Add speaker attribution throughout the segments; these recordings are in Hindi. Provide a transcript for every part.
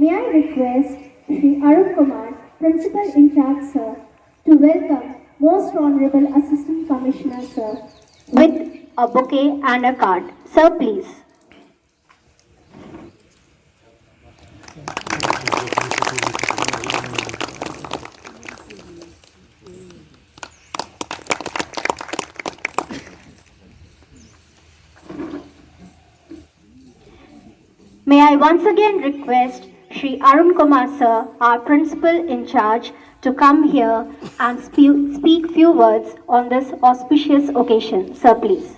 Speaker 1: May I request Shri Arun Kumar, Principal in charge, sir, to welcome Most Honorable Assistant Commissioner, sir, with a bouquet and a card. Sir, please. May I once again request Shri Arun Kumar, sir, our Principal in charge, to come here and speak few words on this auspicious occasion. Sir, please.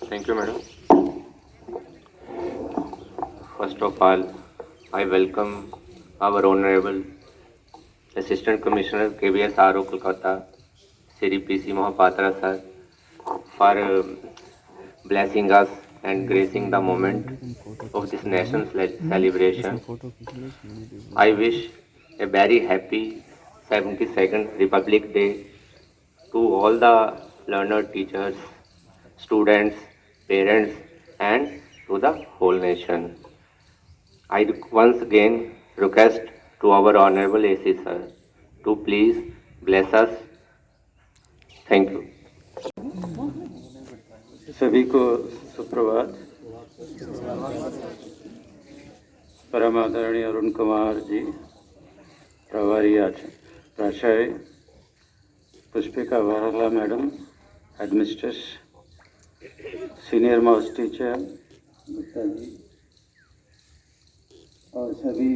Speaker 2: Thank you, madam. First of all, I welcome our Honorable Assistant Commissioner KBSRO Kolkata, Sri PC Mohapatra sir, for blessing us and gracing the moment of this national celebration. I wish a very happy 72nd Republic Day to all the learned teachers, students, parents, and to the whole nation. I once again request to our Honorable AC sir to please bless us. Thank you.
Speaker 3: सभी को सुप्रभात। परम आदरणीय अरुण कुमार जी, प्रभारी प्राचार्य, Pushpika Varla madam, headmistress, senior most teacher Gupta ji और सभी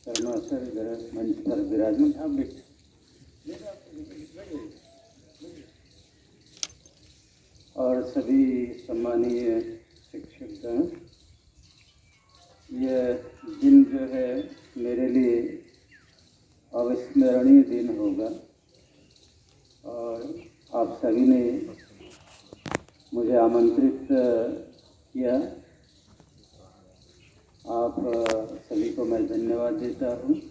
Speaker 3: कर्मचारी इधर मंच पर विराजमान। आप और सभी सम्मानीय शिक्षकगण, यह दिन जो है मेरे लिए अविस्मरणीय दिन होगा और आप सभी ने मुझे आमंत्रित किया। आप सभी को मैं धन्यवाद देता हूँ।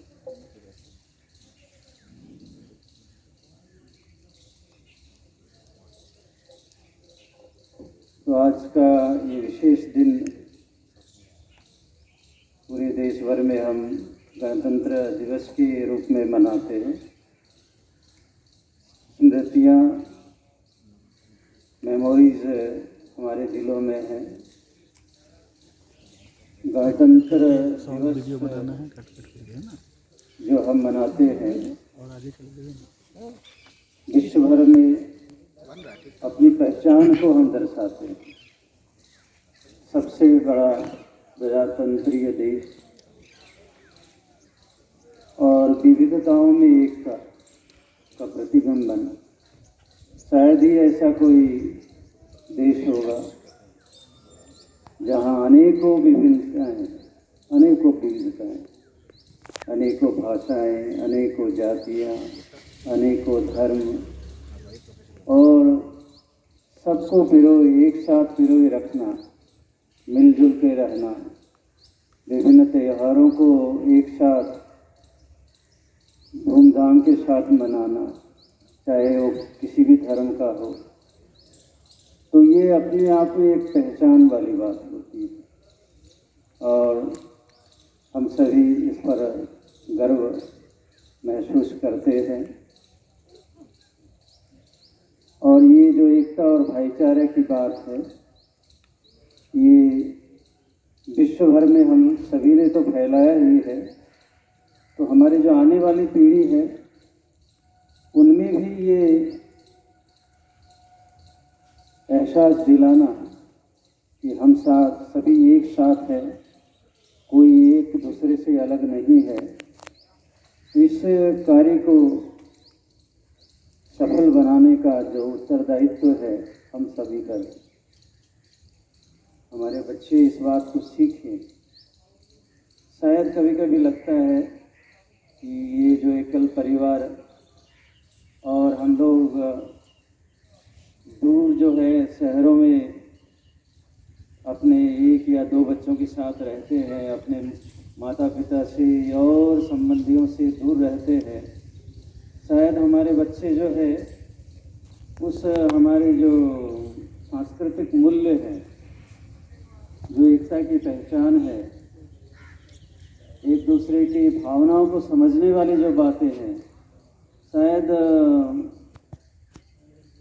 Speaker 3: तो आज का ये विशेष दिन पूरे देश भर में हम गणतंत्र दिवस के रूप में मनाते हैं। स्मृतियाँ, मेमोरीज हमारे दिलों में हैं। गणतंत्र दिवस जो हम मनाते हैं विश्व भर में अपनी पहचान को हम दर्शाते हैं। सबसे बड़ा प्रजातंत्रीय देश और विविधताओं में एकता का प्रतिबिंबन, शायद ही ऐसा कोई देश होगा जहां अनेकों विभिन्नताएं, अनेकों विविधताएं, अनेकों भाषाएं, अनेकों जातियां, अनेकों धर्म और सबको एक साथ पिरोए रखना, मिलजुल के रहना, विभिन्न त्योहारों को एक साथ धूमधाम के साथ मनाना, चाहे वो किसी भी धर्म का हो, तो ये अपने आप में एक पहचान वाली बात होती है और हम सभी इस पर गर्व महसूस करते हैं। और ये जो एकता और भाईचारे की बात है, ये विश्व भर में हम सभी ने तो फैलाया ही है, तो हमारी जो आने वाली पीढ़ी है उनमें भी ये एहसास दिलाना कि हम साथ सभी एक साथ है, कोई एक दूसरे से अलग नहीं है। तो इस कार्य को सफल बनाने का जो उत्तरदायित्व है हम सभी का। हमारे बच्चे इस बात को सीखें। शायद कभी कभी लगता है कि ये जो एकल परिवार और हम लोग दूर जो है शहरों में अपने एक या दो बच्चों के साथ रहते हैं, अपने माता पिता से और संबंधियों से दूर रहते हैं। शायद हमारे बच्चे जो है उस हमारे जो सांस्कृतिक मूल्य हैं, जो एकता की पहचान है, एक दूसरे की भावनाओं को समझने वाली जो बातें हैं, शायद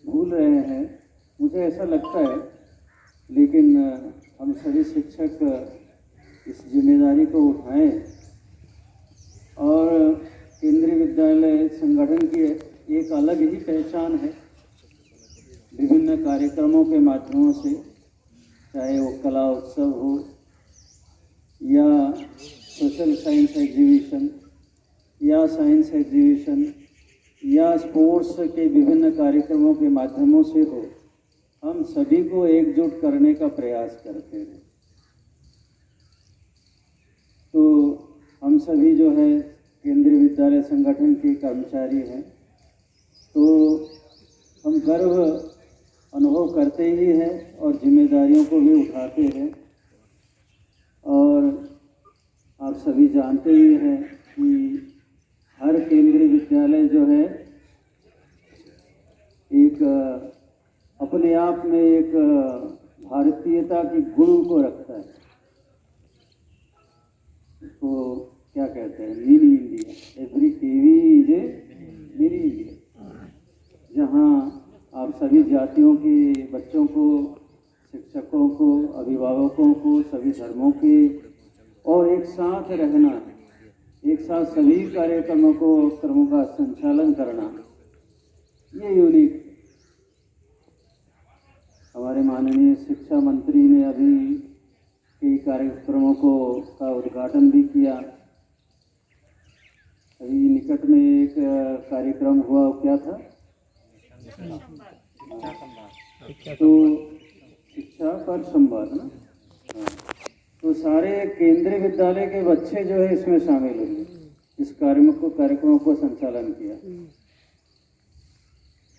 Speaker 3: भूल रहे हैं, मुझे ऐसा लगता है। लेकिन हम सभी शिक्षक इस जिम्मेदारी को उठाएं और केंद्रीय विद्यालय संगठन की एक अलग ही पहचान है। विभिन्न कार्यक्रमों के माध्यमों से, चाहे वो कला उत्सव हो या सोशल साइंस एग्जीबिशन या साइंस एग्जीबिशन या स्पोर्ट्स के विभिन्न कार्यक्रमों के माध्यमों से हो, हम सभी को एकजुट करने का प्रयास करते हैं। तो हम सभी जो है केंद्रीय विद्यालय संगठन के कर्मचारी हैं, तो हम गर्व अनुभव करते ही हैं और जिम्मेदारियों को भी उठाते हैं। और आप सभी जानते ही हैं कि हर केंद्रीय विद्यालय जो है एक अपने आप में एक भारतीयता की गुण को रखता है। इसको क्या कहते हैं, mini India. Every KV is a mini India, जहाँ आप सभी जातियों के बच्चों को, शिक्षकों को, अभिभावकों को, सभी धर्मों के और एक साथ रहना, एक साथ सभी कार्यक्रमों का संचालन करना, ये यूनिक। हमारे माननीय शिक्षा मंत्री ने अभी कई कार्यक्रमों का उद्घाटन भी किया। अभी निकट में एक कार्यक्रम हुआ, क्या था? तो शिक्षा पर संवाद ना। तो सारे केंद्रीय विद्यालय के बच्चे जो है इसमें शामिल हुए, इस कार्यक्रमों को संचालन किया।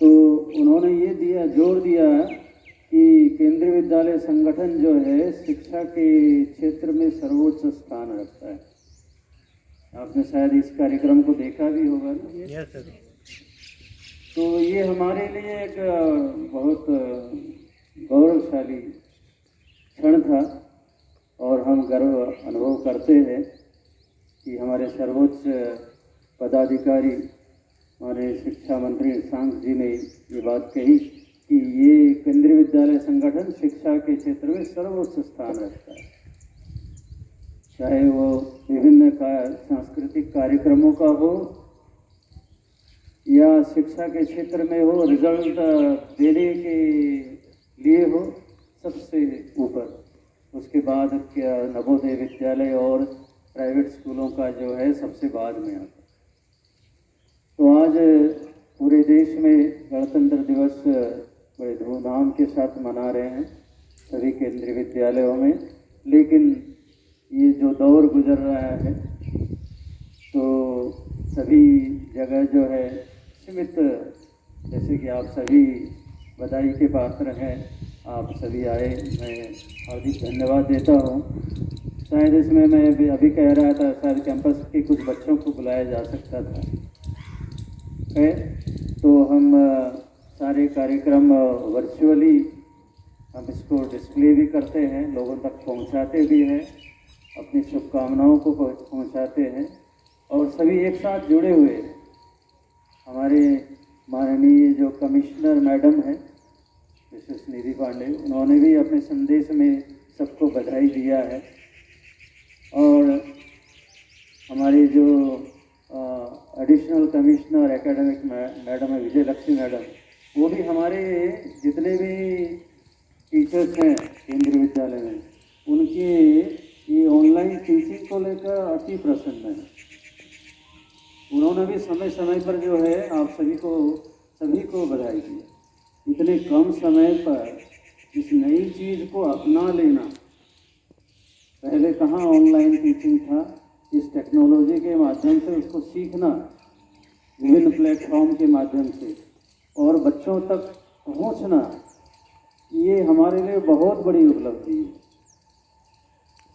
Speaker 3: तो उन्होंने ये जोर दिया कि केंद्रीय विद्यालय संगठन जो है शिक्षा के क्षेत्र में सर्वोच्च स्थान रखता है। आपने शायद इस कार्यक्रम को देखा भी होगा ना? Yes sir. तो ये हमारे लिए एक बहुत गौरवशाली क्षण था और हम गर्व अनुभव करते हैं कि हमारे सर्वोच्च पदाधिकारी, हमारे शिक्षा मंत्री सांग जी ने ये बात कही कि ये केंद्रीय विद्यालय संगठन शिक्षा के क्षेत्र में सर्वोच्च स्थान रखता है। चाहे वो विभिन्न सांस्कृतिक कार्यक्रमों का हो या शिक्षा के क्षेत्र में हो, रिजल्ट देने के लिए हो, सबसे ऊपर। उसके बाद नवोदय विद्यालय और प्राइवेट स्कूलों का जो है सबसे बाद में आता। तो आज पूरे देश में गणतंत्र दिवस बड़े धूमधाम के साथ मना रहे हैं सभी केंद्रीय विद्यालयों में। लेकिन ये जो दौर गुजर रहा है, तो सभी जगह जो है सीमित, जैसे कि आप सभी बधाई के पात्र हैं, आप सभी आए, मैं हार्दिक धन्यवाद देता हूँ। शायद इसमें मैं अभी कह रहा था, शायद कैंपस के कुछ बच्चों को बुलाया जा सकता था, है तो हम सारे कार्यक्रम वर्चुअली हम इसको डिस्प्ले भी करते हैं, लोगों तक पहुंचाते भी हैं, अपनी शुभकामनाओं को पहुंचाते हैं और सभी एक साथ जुड़े हुए हैं। हमारे माननीय जो कमिश्नर मैडम हैं मिसेस निधि पांडे, उन्होंने भी अपने संदेश में सबको बधाई दिया है। और हमारी जो एडिशनल कमिश्नर एकेडमिक मैडम है विजय लक्ष्मी मैडम, वो भी हमारे जितने भी टीचर्स हैं केंद्रीय विद्यालय में, उनकी ये ऑनलाइन टीचिंग को लेकर अति प्रसन्न है। उन्होंने भी समय समय पर जो है आप सभी को बधाई दी। इतने कम समय पर इस नई चीज़ को अपना लेना, पहले कहाँ ऑनलाइन टीचिंग था, इस टेक्नोलॉजी के माध्यम से उसको सीखना विभिन्न प्लेटफॉर्म के माध्यम से और बच्चों तक पहुँचना, ये हमारे लिए बहुत बड़ी उपलब्धि है।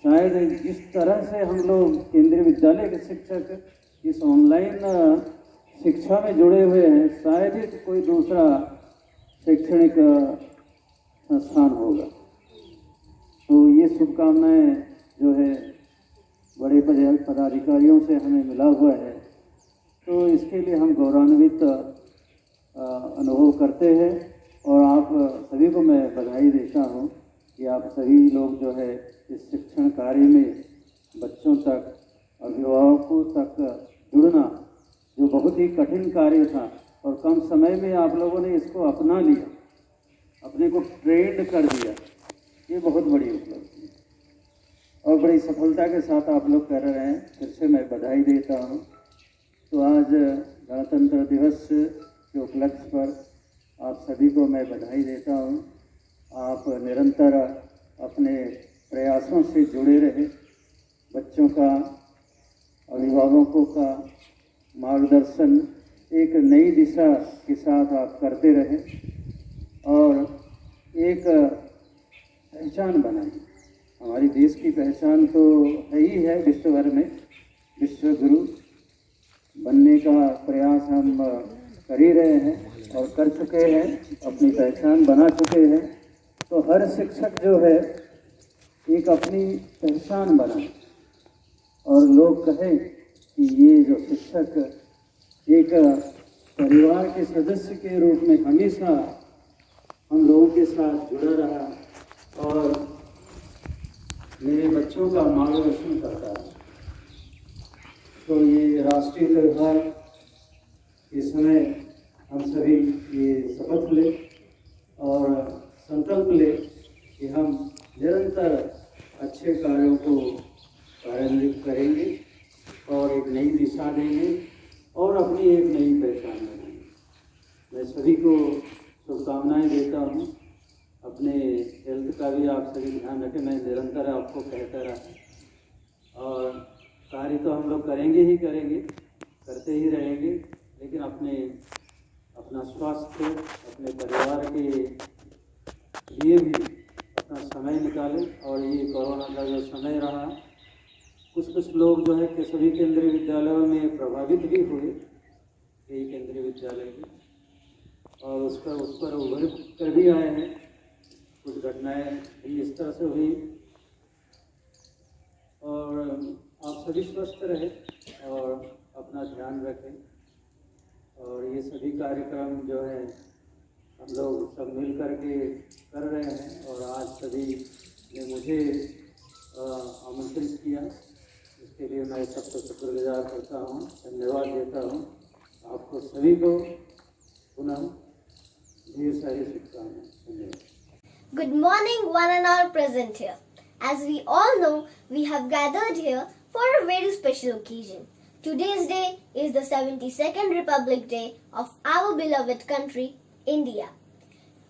Speaker 3: शायद जिस तरह से हम लोग केंद्रीय विद्यालय के शिक्षक इस ऑनलाइन शिक्षा में जुड़े हुए हैं, शायद ही कोई दूसरा शैक्षणिक संस्थान होगा। तो ये शुभकामनाएं जो है बड़े पदाधिकारियों से हमें मिला हुआ है, तो इसके लिए हम गौरवान्वित अनुभव करते हैं। और आप सभी को मैं बधाई देता हूँ कि आप सभी लोग जो है इस शिक्षण कार्य में बच्चों तक, अभिभावकों तक जुड़ना, जो बहुत ही कठिन कार्य था और कम समय में आप लोगों ने इसको अपना लिया, अपने को ट्रेंड कर दिया, ये बहुत बड़ी उपलब्धि है और बड़ी सफलता के साथ आप लोग कर रहे हैं। फिर से मैं बधाई देता हूँ। तो आज गणतंत्र दिवस के उपलक्ष्य पर आप सभी को मैं बधाई देता हूँ। आप निरंतर अपने प्रयासों से जुड़े रहे, बच्चों का, अभिभावकों का मार्गदर्शन एक नई दिशा के साथ आप करते रहे और एक पहचान बनाई। हमारी देश की पहचान तो है ही है, विश्व भर में विश्व गुरु बनने का प्रयास हम कर ही रहे हैं और कर चुके हैं, अपनी पहचान बना चुके हैं। तो हर शिक्षक जो है एक अपनी पहचान बनाए और लोग कहें कि ये जो शिक्षक एक परिवार के सदस्य के रूप में हमेशा हम लोगों के साथ जुड़ा रहा और मेरे बच्चों का मार्गदर्शन करता है। तो ये राष्ट्रीय त्योहार के समय हम सभी ये शपथ लें और संकल्प लें कि हम निरंतर अच्छे कार्यों को कार्यान्वित करेंगे और एक नई दिशा देंगे और अपनी एक नई पहचान बनाएंगे। मैं सभी को शुभकामनाएं देता हूँ। अपने हेल्थ का भी आप सभी ध्यान रखें। मैं निरंतर आपको कहता रहा और कार्य तो हम लोग करेंगे ही करेंगे, करते ही रहेंगे, लेकिन अपना स्वास्थ्य, अपने परिवार के लिए भी अपना समय निकालें। और ये कोरोना का जो समय रहा, कुछ लोग जो है कि सभी केंद्रीय विद्यालयों में प्रभावित भी हुए, कई केंद्रीय विद्यालय के, और उस पर उभर कर भी आए हैं। कुछ घटनाएं भी इस तरह से हुई और आप सभी स्वस्थ रहें और अपना ध्यान रखें। और ये सभी कार्यक्रम जो है हम लोग सब मिल कर के कर रहे हैं और आज सभी ने मुझे आमंत्रित किया, इसके लिए मैं सबसे शुक्रगुजार करता हूँ, धन्यवाद देता हूँ। आपको सभी को पुनः ढेर सारी शुभकामनाएं। धन्यवाद।
Speaker 4: Good morning, one and all present here. As we all know, we have gathered here for a very special occasion. Today's day is the 72nd Republic Day of our beloved country, India.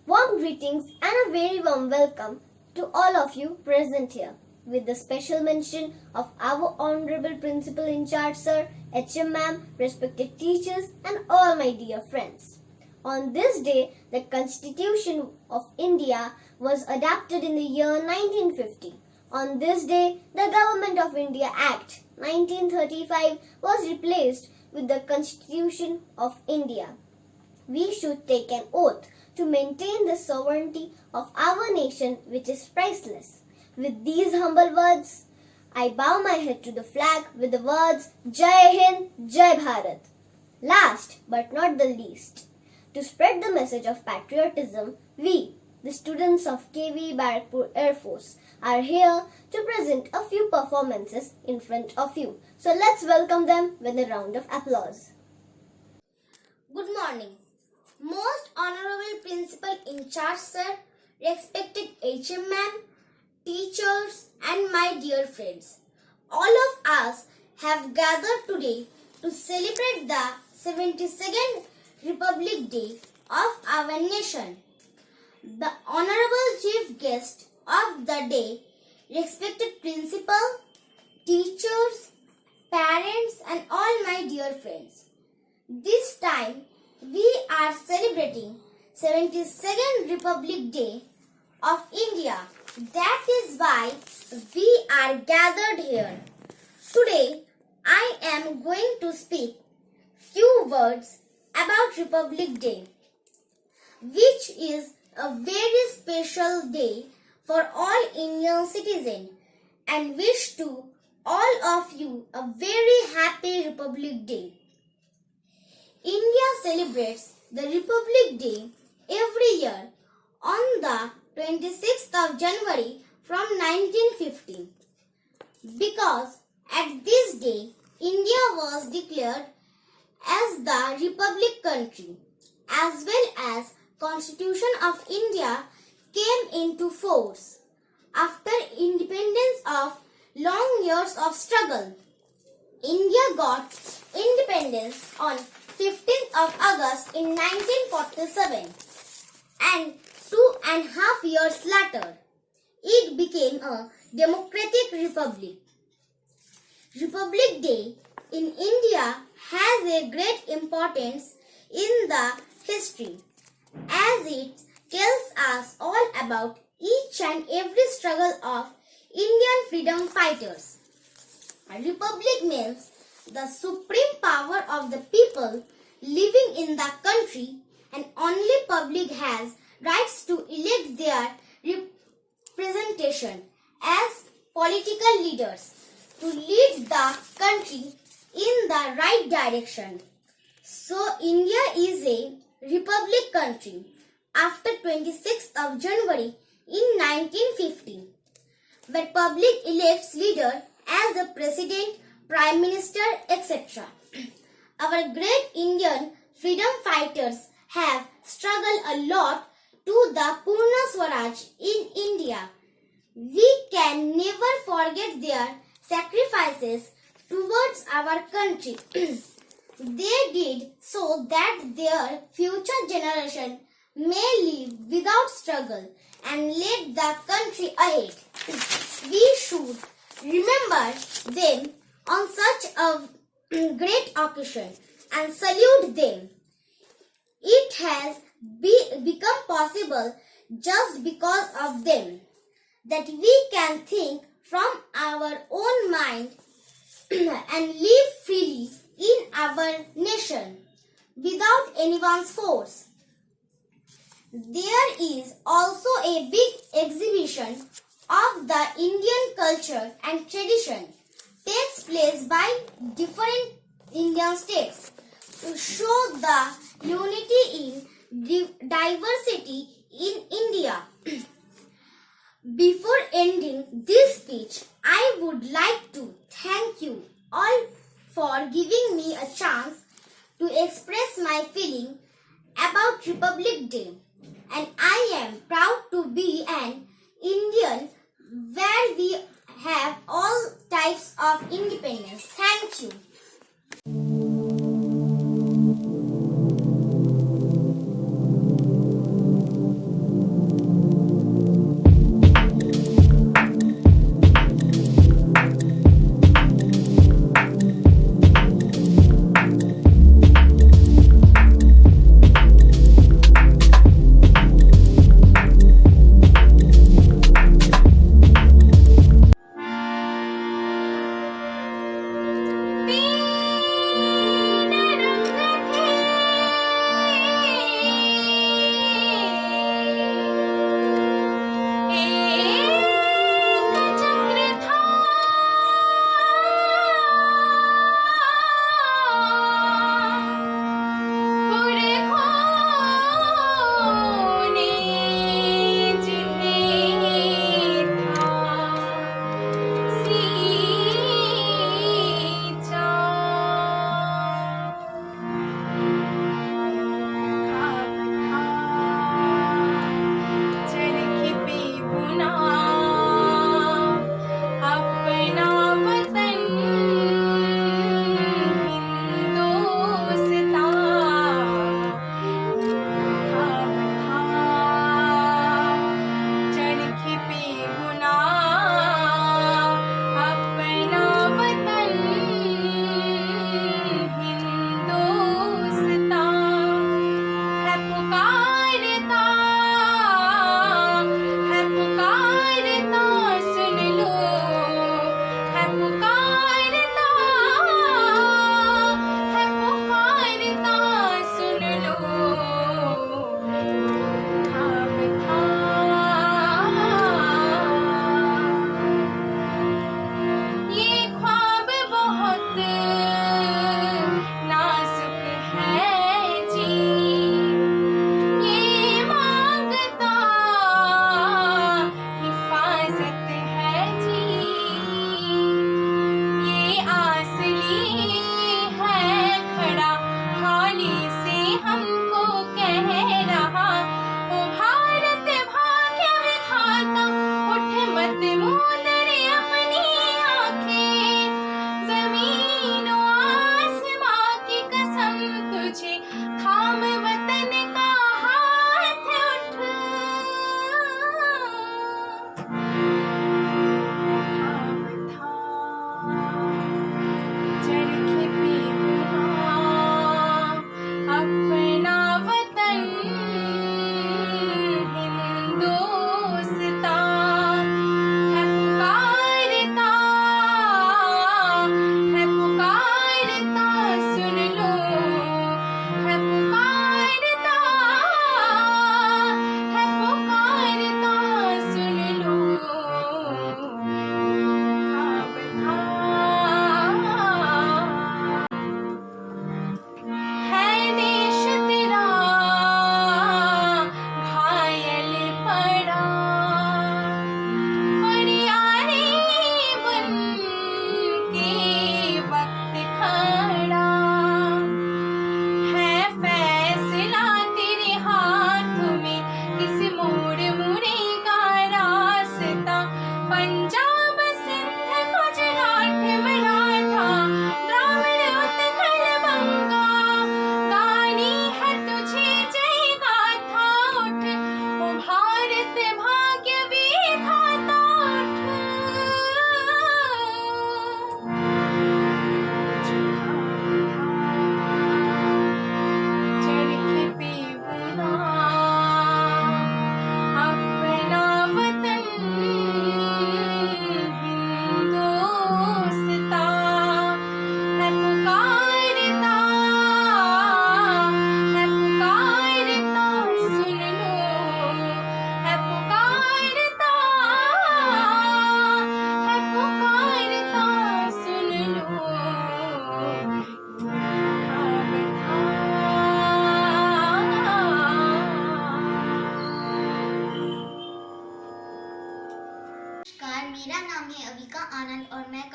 Speaker 4: Warm greetings and a very warm welcome to all of you present here, with the special mention of our Honorable Principal in Charge Sir, HM Ma'am, respected teachers and all my dear friends. On this day, the Constitution of India was adopted in the year 1950. On this day, the Government of India Act 1935 was replaced with the Constitution of India. We should take an oath to maintain the sovereignty of our nation, which is priceless. With these humble words, I bow my head to the flag with the words Jai Hind, Jai Bharat. Last but not the least, to spread the message of patriotism, we, the students of KV Barakpur Air Force, are here to present a few performances in front of you. So let's welcome them with a round of applause. Good morning. Most Honorable Principal in Charge Sir, respected HM Ma'am, teachers and my dear friends. All of us have gathered today to celebrate the 72nd Republic Day of our nation. The Honorable Chief Guest of the day, respected principal, teachers, parents and all my dear friends. This time we are celebrating 72nd Republic Day of India. That is why we are gathered here. Today I am going to speak few words about Republic Day, which is a very special day for all Indian citizens and wish to all of you a very happy Republic Day. India celebrates the Republic Day every year on the 26th of January from 1950 because at this day India was declared as the Republic country as well as Constitution of India came into force after independence of long years of struggle. India got independence on 15th of August in 1947 and 2.5 years later it became a democratic republic. Republic Day in India has a great importance in the history as it tells us all about each and every struggle of Indian freedom fighters. A republic means the supreme power of the people living in the country and only public has rights to elect their representation as political leaders to lead the country in the right direction. So India is a republic country after 26th of January in 1950 where public elects leader as the president, prime minister, etc. Our great Indian freedom fighters have struggled a lot to the Purna Swaraj in India. We can never forget their sacrifices towards our country. They did so that their future generation may live without struggle and lead the country ahead. We should remember them on such a great occasion and salute them. It has become possible just because of them that we can think from our own mind and live freely in our nation without anyone's force. There is also a big exhibition of the Indian culture and tradition takes place by different Indian states to show the unity in diversity in India. Before ending this speech, I would like to thank you all for giving me a chance to express my feeling about Republic Day. And I am proud to be an Indian where we have all types of independence. Thank you.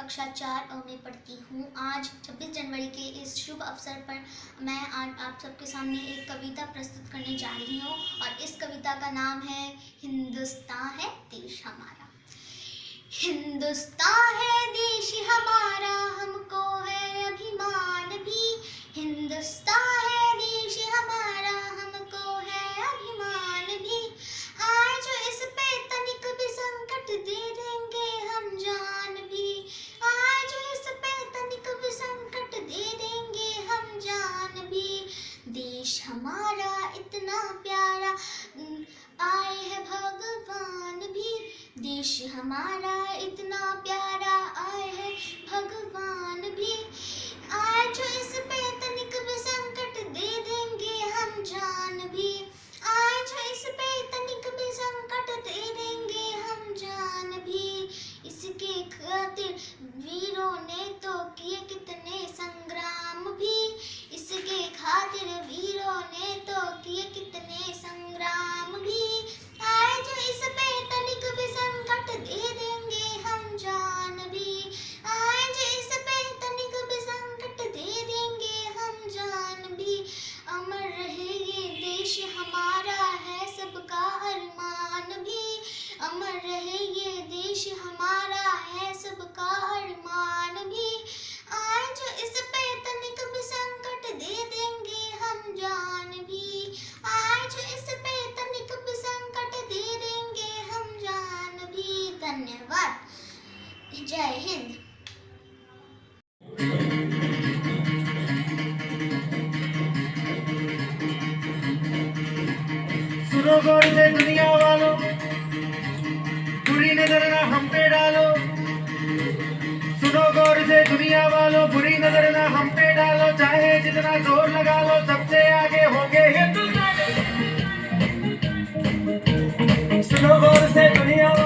Speaker 5: कक्षा 4 में पढ़ती हूँ। आज 26 जनवरी के इस शुभ अवसर पर मैं आज आप सबके सामने एक कविता प्रस्तुत करने जा रही हूँ और इस कविता का नाम है हिंदुस्तान है देश हमारा। हिंदुस्तान है देश हमारा, हमको है अभिमान भी। हिंदुस्तान है देश हमारा, हमको है अभिमान भी। आज इस पे तनिक भी संकट दे देंगे हम जान भी। आज इस पे तनिक भी संकट दे देंगे हम जान भी। देश हमारा इतना प्यारा, आए है भगवान भी। देश हमारा इतना प्यारा, आए है भगवान भी। आज इस पे तनिक भी संकट दे देंगे हम जान भी। आज इस पे तनिक भी संकट दे देंगे हम जान भी। इसके खातिर वीरों ने तो किए कितने संग्राम भी। इसके खातिर वीरों ने तो किए कितने संग्राम भी। आज इस पे तनिक भी संकट दे देंगे हम जान भी। आज इस पे तनिक भी संकट दे देंगे हम जान भी। अमर रहे ये देश हमारा, है सबका अरमान भी। अमर रहे ये देश हमारा, है सबका अरमान भी। आज इस पे तनिक भी संकट दे देंगे हम जान भी। आज इस पे तनिक भी संकट दे देंगे हम जान भी। धन्यवाद। जय हिंद।
Speaker 6: सुनो गौर से दुनिया वालों, बुरी नजर ना हम पे डालो। सुनो गौर से दुनिया वालों, बुरी नजर ना हम पे डालो। चाहे जितना जोर लगा लो, सबसे आगे होंगे हिंदुस्तान। सुनो गौर से दुनिया वालों,